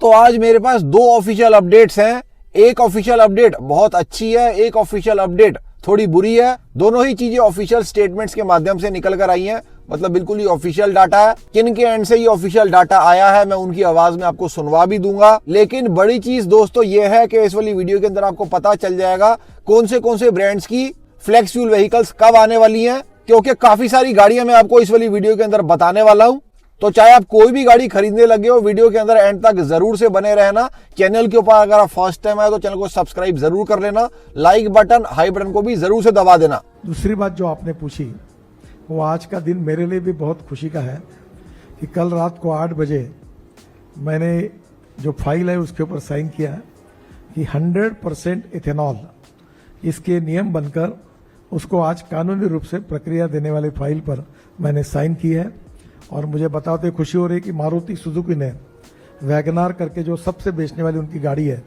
तो आज मेरे पास दो ऑफिशियल अपडेट्स हैं। एक ऑफिशियल अपडेट बहुत अच्छी है, एक ऑफिशियल अपडेट थोड़ी बुरी है। दोनों ही चीजें ऑफिशियल स्टेटमेंट्स के माध्यम से निकल कर आई हैं, मतलब बिल्कुल ही ऑफिशियल डाटा है। किन के एंड से ये ऑफिशियल डाटा आया है मैं उनकी आवाज में आपको सुनवा भी दूंगा। लेकिन बड़ी चीज दोस्तों ये है कि इस वाली वीडियो के अंदर आपको पता चल जाएगा कौन से ब्रांड्स की फ्लेक्स फ्यूल व्हीकल्स कब आने वाली हैं, क्योंकि काफी सारी गाड़ियां मैं आपको इस वाली वीडियो के अंदर बताने वाला हूं। तो चाहे आप कोई भी गाड़ी खरीदने लगे हो, वीडियो के अंदर एंड तक जरूर से बने रहना। चैनल के ऊपर अगर आप फर्स्ट टाइम आए तो चैनल को सब्सक्राइब जरूर कर लेना, लाइक बटन हाई बटन को भी जरूर से दबा देना। दूसरी बात जो आपने पूछी वो आज का दिन मेरे लिए भी बहुत खुशी का है कि कल रात को 8 बजे मैंने जो फाइल है उसके ऊपर साइन किया कि 100% इथेनॉल इसके नियम बनकर उसको आज कानूनी रूप से प्रक्रिया देने वाली फाइल पर मैंने साइन की है। और मुझे बताते खुशी हो रही है कि मारुति सुजुकी ने वैगनार करके जो सबसे बेचने वाली उनकी गाड़ी है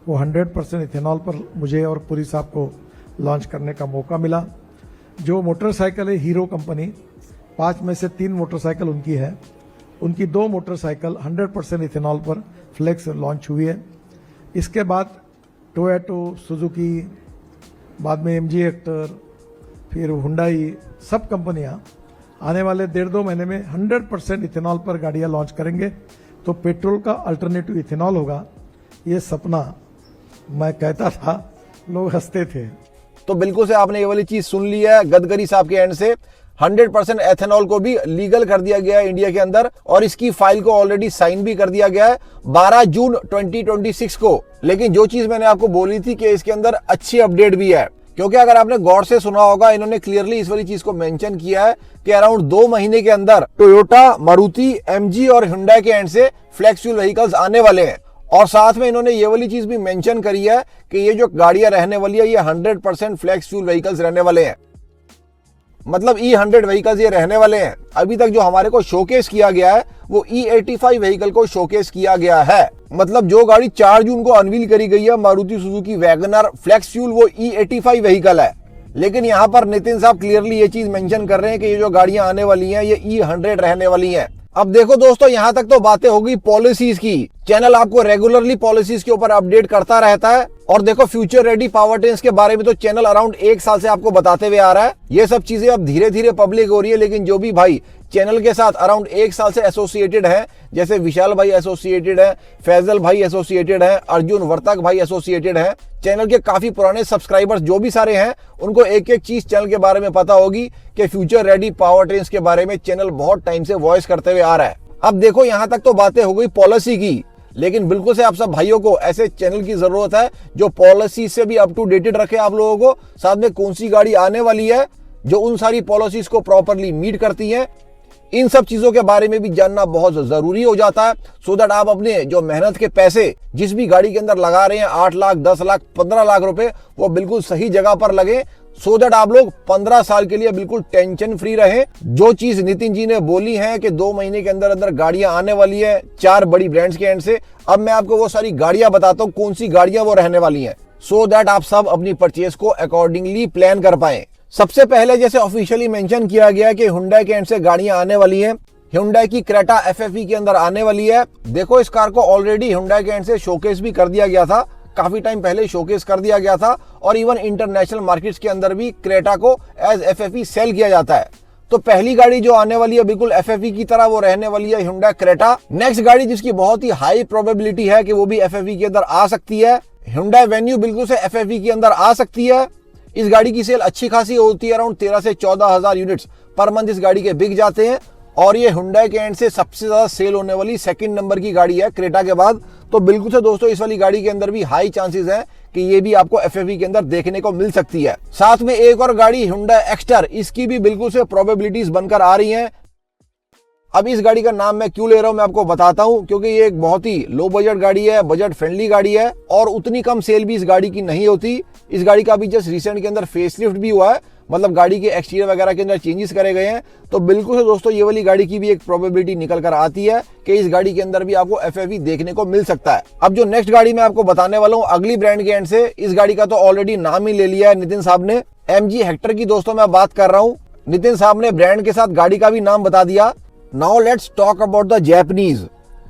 वो 100% इथेनॉल पर मुझे और पुरी साहब को लॉन्च करने का मौका मिला। जो मोटरसाइकिल है हीरो कंपनी, 5 में से 3 मोटरसाइकिल उनकी है, उनकी 2 मोटरसाइकिल 100% इथेनॉल पर फ्लेक्स लॉन्च हुई है। इसके बाद टोयोटो, सुजुकी, बाद में MG हेक्टर, फिर हुंडई, सब कंपनियां आने वाले 1.5-2 महीने में 100% इथेनॉल पर गाड़ियां लॉन्च करेंगे। तो पेट्रोल का अल्टरनेटिव इथेनॉल होगा, ये सपना मैं कहता था, लोग हंसते थे। तो बिल्कुल से आपने ये वाली चीज सुन ली है गडकरी साहब के एंड से। 100% एथेनॉल को भी लीगल कर दिया गया है इंडिया के अंदर और इसकी फाइल को ऑलरेडी साइन भी कर दिया गया है 12 जून 2026 को। लेकिन जो चीज मैंने आपको बोली थी कि इसके अंदर अच्छी अपडेट भी है, क्योंकि अगर आपने गौर से सुना होगा इन्होंने क्लियरली इस वाली चीज को मेंशन किया है कि अराउंड 2 महीने के अंदर टोयोटा, मारुति, MG और हुंडई के एंड से फ्लेक्स फ्यूल व्हीकल्स आने वाले हैं। और साथ में इन्होंने ये वाली चीज भी मेंशन करी है कि ये जो गाड़ियां रहने वाली है ये 100% फ्लेक्स फ्यूल व्हीकल्स रहने वाले हैं, मतलब E100 व्हीकल्स ये रहने वाले हैं। अभी तक जो हमारे को शोकेस किया गया है वो E85 व्हीकल को शोकेस किया गया है। मतलब जो गाड़ी 4 जून को अनवील करी गई है Maruti Suzuki WagonR flex fuel, वो E85 व्हीकल है। लेकिन यहाँ पर नितिन साहब क्लियरली ये चीज मेंशन कर रहे हैं कि ये जो गाड़ियां आने वाली हैं ये E100 रहने वाली हैं। अब देखो दोस्तों, यहाँ तक तो बातें हो गई पॉलिसीज की। चैनल आपको रेगुलरली पॉलिसीज के ऊपर अपडेट करता रहता है। और देखो फ्यूचर रेडी पावर ट्रेन्स के बारे में तो चैनल अराउंड 1 साल से आपको बताते हुए आ रहा है। ये सब चीजें अब धीरे धीरे पब्लिक हो रही है। लेकिन जो भी भाई चैनल के साथ अराउंड 1 साल से एसोसिएटेड है, जैसे विशाल भाई एसोसिएटेड है, फैजल भाई एसोसिएटेड है, अर्जुन वर्तक भाई एसोसिएटेड है, चैनल के काफी पुराने सब्सक्राइबर्स जो भी सारे हैं उनको एक एक चीज चैनल के बारे में पता होगी कि फ्यूचर रेडी पावर ट्रेन्स के बारे में चैनल बहुत टाइम से वॉइस करते हुए आ रहा है। अब देखो यहाँ तक तो बातें हो गई पॉलिसी की, लेकिन बिल्कुल से आप सब भाइयों को ऐसे चैनल की जरूरत है जो पॉलिसी से भी अप टू डेटेड रखे आप लोगों को, साथ में कौन सी गाड़ी आने वाली है जो उन सारी पॉलिसीज को प्रॉपरली मीट करती है। इन सब चीजों के बारे में भी जानना बहुत जरूरी हो जाता है, सो दैट आप अपने जो मेहनत के पैसे जिस भी गाड़ी के अंदर लगा रहे हैं 8 लाख, 10 लाख, 15 लाख रुपए, वो बिल्कुल सही जगह पर लगे, सो दैट आप लोग 15 साल के लिए बिल्कुल टेंशन फ्री रहे। जो चीज नितिन जी ने बोली है कि 2 महीने के अंदर अंदर गाड़ियां आने वाली है 4 बड़ी ब्रांड्स के एंड से, अब मैं आपको वो सारी गाड़ियां बताता हूं कौन सी गाड़ियां वो रहने वाली हैं, सो दैट आप सब अपनी परचेज को अकॉर्डिंगली प्लान कर पाए। सबसे पहले जैसे ऑफिशियली मेंशन किया गया कि हुंडई के एंड से गाड़ियां आने वाली हैं। हुंडई की क्रेटा FFE के अंदर आने वाली है। देखो इस कार को ऑलरेडी हुंडई के एंड से शोकेस भी कर दिया गया था, काफी टाइम पहले शोकेस कर दिया गया था और इवन इंटरनेशनल मार्केट्स के अंदर भी क्रेटा को एज FFE सेल किया जाता है। तो पहली गाड़ी जो आने वाली है बिल्कुल FFE की तरह वो रहने वाली है हुंडई क्रेटा। नेक्स्ट गाड़ी जिसकी बहुत ही हाई प्रोबेबिलिटी है कि वो भी FFE के अंदर आ सकती है, हुंडई वेन्यू बिल्कुल से FFE के अंदर आ सकती है। इस गाड़ी की सेल अच्छी खासी होती है, अराउंड 13 से 14 हजार यूनिट्स पर मंथ इस गाड़ी के बिक जाते हैं। और ये हुंडई के एंड से सबसे ज्यादा सेल होने वाली 2nd नंबर की गाड़ी है क्रेटा के बाद। तो बिल्कुल से दोस्तों इस वाली गाड़ी के अंदर भी हाई चांसेस है कि ये भी आपको FFE के अंदर देखने को मिल सकती है। साथ में एक और गाड़ी हुंडई एक्स्टर, इसकी भी बिल्कुल से प्रोबेबिलिटीज बनकर आ रही हैं। अब इस गाड़ी का नाम मैं क्यों ले रहा हूं मैं आपको बताता हूं, क्योंकि ये एक बहुत ही लो बजट गाड़ी है, बजट फ्रेंडली गाड़ी है और उतनी कम सेल भी इस गाड़ी की नहीं होती। इस गाड़ी का अभी जस्ट रिसेंट के अंदर फेसलिफ्ट भी हुआ है, मतलब गाड़ी के एक्सटीरियर वगैरह के अंदर चेंजेस करे गए हैं। तो बिल्कुल से दोस्तों ये वाली गाड़ी की भी एक प्रोबेबिलिटी निकल कर आती है कि इस गाड़ी के अंदर भी आपको FFE देखने को मिल सकता है। अब जो नेक्स्ट गाड़ी मैं आपको बताने वाला हूँ अगली ब्रांड के एंड से, इस गाड़ी का तो ऑलरेडी नाम ही ले लिया है नितिन साहब ने, MG हेक्टर की दोस्तों मैं बात कर रहा हूँ। नितिन साहब ने ब्रांड के साथ गाड़ी का भी नाम बता दिया। Now let's talk about the Japanese.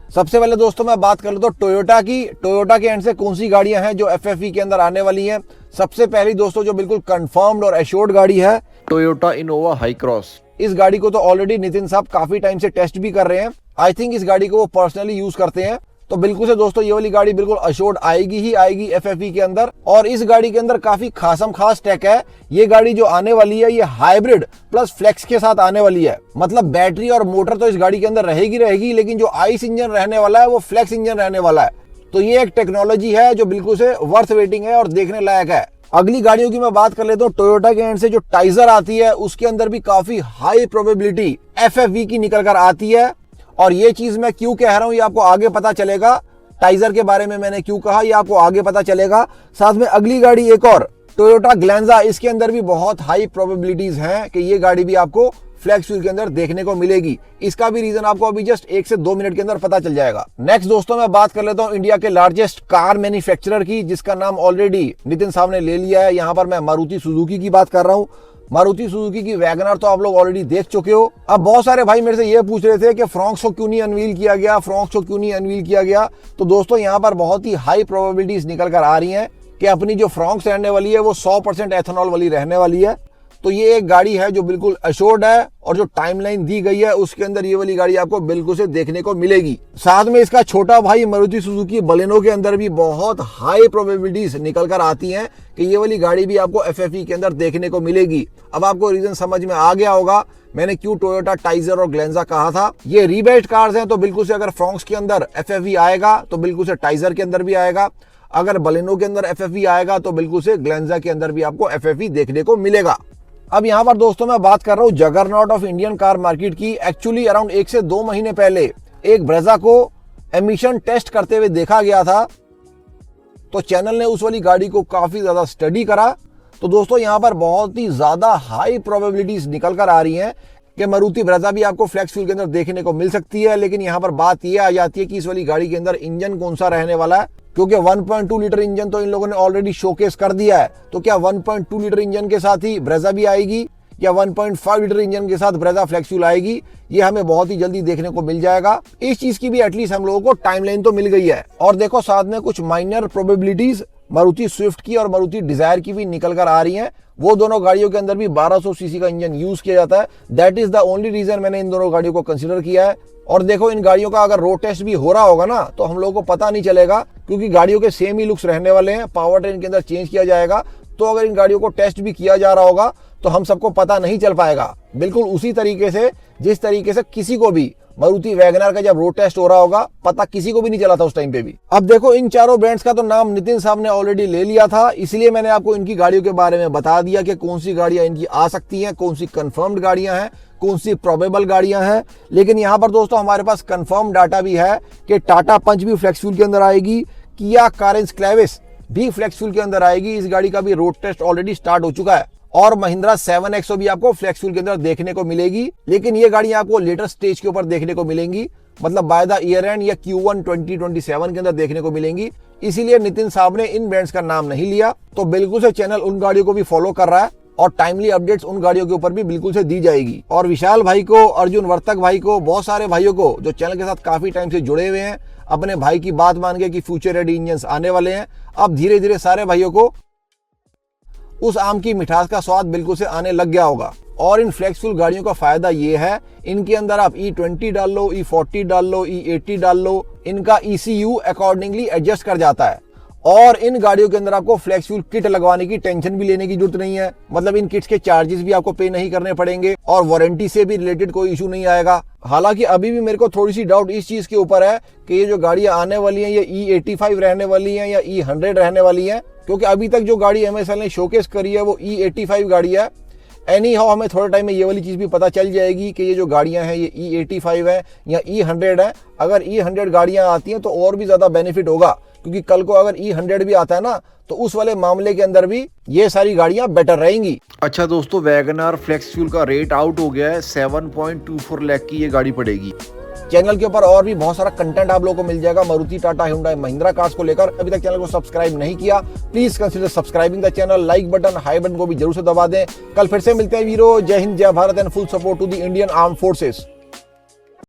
सबसे पहले दोस्तों मैं बात कर लेता हूँ टोयोटा की। टोयोटा के एंड से कौन सी गाड़ियां हैं जो FFV के अंदर आने वाली हैं। सबसे पहली दोस्तों जो बिल्कुल कंफर्म्ड और एश्योर्ड गाड़ी है टोयोटा इनोवा हाई क्रॉस। इस गाड़ी को तो ऑलरेडी नितिन साहब काफी टाइम से टेस्ट भी कर रहे हैं। आई थिंक इस गाड़ी को वो पर्सनली यूज करते हैं। तो बिल्कुल से दोस्तों ये वाली गाड़ी बिल्कुल अश्योर्ड आएगी ही आएगी FFV के अंदर। और इस गाड़ी के अंदर काफी खास टेक है। ये गाड़ी जो आने वाली है ये हाइब्रिड प्लस फ्लेक्स के साथ आने वाली है। मतलब बैटरी और मोटर तो इस गाड़ी के अंदर रहेगी, लेकिन जो आइस इंजन रहने वाला है वो फ्लेक्स इंजन रहने वाला है। तो ये एक टेक्नोलॉजी है जो बिल्कुल से वर्थ वेटिंग है और देखने लायक है। अगली गाड़ियों की मैं बात कर लेता हूँ। टोयोटा के एंड से जो टाइजर आती है उसके अंदर भी काफी हाई प्रोबेबिलिटी FFV की निकल कर आती है। और ये चीज मैं क्यों कह रहा हूं ये आपको आगे पता चलेगा। टाइजर के बारे में मैंने क्यों कहा ये आपको आगे पता चलेगा। साथ में अगली गाड़ी एक और टोयोटा ग्लैंजा, इसके अंदर भी बहुत हाई प्रोबेबिलिटीज हैं कि ये गाड़ी भी आपको फ्लैक्स फ्यूल के अंदर देखने को मिलेगी। इसका भी रीजन आपको अभी जस्ट 1 से 2 मिनट के अंदर पता चल जाएगा। नेक्स्ट दोस्तों मैं बात कर लेता हूं इंडिया के लार्जेस्ट कार मैन्युफैक्चरर की, जिसका नाम ऑलरेडी नितिन साहब ने ले लिया है। यहां पर मैं मारुति सुजुकी की बात कर रहा हूं। मारुति सुजुकी की वैगनर तो आप लोग ऑलरेडी देख चुके हो। अब बहुत सारे भाई मेरे से ये पूछ रहे थे कि फ्रॉन्क्स को क्यों नहीं अनवील किया गया, फ्रॉन्क्स को क्यों नहीं अनवील किया गया। तो दोस्तों यहाँ पर बहुत ही हाई प्रोबेबिलिटीज निकल कर आ रही हैं कि अपनी जो फ्रॉन्क्स रहने वाली है वो 100% एथेनॉल वाली रहने वाली है। तो ये एक गाड़ी है जो बिल्कुल अश्योर्ड है और जो टाइमलाइन दी गई है उसके अंदर ये वाली गाड़ी आपको बिल्कुल से देखने को मिलेगी। साथ में इसका छोटा भाई मारुति सुजुकी बलेनो के अंदर भी बहुत हाई प्रोबेबिलिटीज निकल कर आती हैं कि ये वाली गाड़ी भी आपको FFV के अंदर देखने को मिलेगी। अब आपको रीजन समझ में आ गया होगा मैंने क्यों टोयोटा टाइजर और ग्लैंजा कहा था। ये रीबेल्ट कार्स हैं तो बिल्कुल से अगर फ्रॉन्क्स के अंदर FFV आएगा तो बिल्कुल से टाइजर के अंदर भी आएगा। अगर बलेनो के अंदर FFV आएगा तो बिल्कुल से ग्लैंजा के अंदर भी आपको FFV देखने को मिलेगा। अब यहाँ पर दोस्तों मैं बात कर रहा हूँ juggernaut of Indian car market की। एक्चुअली अराउंड 1 से 2 महीने पहले एक ब्रेजा को एमिशन टेस्ट करते हुए देखा गया था। तो चैनल ने उस वाली गाड़ी को काफी ज्यादा स्टडी करा। तो दोस्तों यहाँ पर बहुत ही ज्यादा हाई प्रोबेबिलिटीज निकल कर आ रही हैं कि मारुति ब्रेजा भी आपको फ्लैक्स फ्यूल के अंदर देखने को मिल सकती है। लेकिन यहाँ पर बात यह आ जाती है कि इस वाली गाड़ी के अंदर इंजन कौन सा रहने वाला है, क्योंकि 1.2 लीटर इंजन तो इन लोगों ने ऑलरेडी शोकेस कर दिया है। तो क्या 1.2 लीटर इंजन के साथ ही ब्रेजा भी आएगी या 1.5 लीटर इंजन के साथ ब्रेजा फ्लैक्स फ्यूल आएगी, ये हमें बहुत ही जल्दी देखने को मिल जाएगा। इस चीज की भी एटलीस्ट हम लोगों को टाइमलाइन तो मिल गई है। और देखो साथ में कुछ माइनर प्रोबेबिलिटीज मारुति स्विफ्ट की और मारुति डिजायर की भी निकल कर आ रही हैं। वो दोनों गाड़ियों के अंदर भी 1200 सीसी का इंजन यूज किया जाता है। That is the only reason मैंने इन दोनों गाड़ियों को कंसिडर किया है। और देखो इन गाड़ियों का अगर रोड टेस्ट भी हो रहा होगा ना तो हम लोगों को पता नहीं चलेगा, क्योंकि गाड़ियों के सेम ही लुक्स रहने वाले हैं। पावर ट्रेन के अंदर चेंज किया जाएगा। तो अगर इन गाड़ियों को टेस्ट भी किया जा रहा होगा तो हम सबको पता नहीं चल पाएगा। बिल्कुल उसी तरीके से जिस तरीके से किसी को भी मारुति वैगनर का जब रोड टेस्ट हो रहा होगा पता किसी को भी नहीं चला था उस टाइम पे भी। अब देखो इन चारों ब्रांड्स का तो नाम नितिन साहब ने ऑलरेडी ले लिया था, इसलिए मैंने आपको इनकी गाड़ियों के बारे में बता दिया कि कौन सी गाड़ियां इनकी आ सकती हैं, कौन सी कंफर्म्ड गाड़ियां हैं, कौन सी प्रोबेबल गाड़ियां हैं। लेकिन यहाँ पर दोस्तों हमारे पास कंफर्म डाटा भी है कि टाटा पंच भी फ्लैक्स फ्यूल के अंदर आएगी, किया कारेंस क्लेविस भी फ्लैक्स फ्यूल के अंदर आएगी। इस गाड़ी का भी रोड टेस्ट ऑलरेडी स्टार्ट हो चुका है। और महिंद्रा 7XO भी आपको फ्लैक्स फ्यूल के अंदर देखने को मिलेगी। लेकिन ये गाड़ी आपको लेटर स्टेज के ऊपर देखने को मिलेंगी, मतलब बाय द ईयर एंड या Q1 2027 के अंदर देखने को मिलेंगी। इसीलिए नितिन साहब ने इन ब्रांड्स का नाम नहीं लिया। तो बिल्कुल से चैनल उन गाड़ियों को भी फॉलो कर रहा है और टाइमली अपडेट्स उन गाड़ियों के ऊपर भी बिल्कुल से दी जाएगी। और विशाल भाई को, अर्जुन वर्तक भाई को, बहुत सारे भाइयों को जो चैनल के साथ काफी टाइम से जुड़े हुए हैं, अपने भाई की बात मान के कि फ्यूचर रेडी इंजन आने वाले हैं, अब धीरे धीरे सारे भाइयों को उस आम की मिठास का स्वाद बिल्कुल से आने लग गया होगा। और इन फ्लैक्स फ्यूल गाड़ियों का फायदा ये है, इनके अंदर आप E20 डाल लो, E40 डाल लो, E80 डाल लो, इनका ECU अकॉर्डिंगली एडजस्ट कर जाता है। और इन गाड़ियों के अंदर आपको फ्लैक्स फ्यूल किट लगवाने की टेंशन भी लेने की जरूरत नहीं है। मतलब इन किट्स के चार्जेस भी आपको पे नहीं करने पड़ेंगे और वारंटी से भी रिलेटेड कोई इशू नहीं आएगा। हालांकि अभी भी मेरे को थोड़ी सी डाउट इस चीज के ऊपर है कि ये जो गाड़ियां आने वाली हैं ये E85 रहने वाली हैं या E100 रहने वाली हैं, क्योंकि अभी तक जो गाड़ी MSL ने शोकेस करी है वो E85 गाड़ी है। एनी हाउ हमें थोड़े टाइम में ये वाली चीज भी पता चल जाएगी कि ये जो गाड़ियां हैं ये E85 है या E100 है। अगर E100 गाड़ियां आती हैं तो और भी ज्यादा बेनिफिट होगा, क्योंकि कल को अगर E100 भी आता है ना तो उस वाले मामले के अंदर भी ये सारी गाड़ियां बेटर रहेंगी। अच्छा दोस्तों, वैगनर फ्लेक्स फ्यूल का रेट आउट हो गया है। 7.24 लाख की ये गाड़ी पड़ेगी। चैनल के ऊपर और भी बहुत सारा कंटेंट आप लोगों को मिल जाएगा मारुति, टाटा, हुंडई, महिंद्रा कार्स को लेकर। अभी तक चैनल को सब्सक्राइब नहीं किया, please consider subscribing the channel. Like button, high button को भी जरूर से दबा दें। कल फिर से मिलते हैं वीरो। जय हिंद, जय Bharat and full support to the Indian arm forces.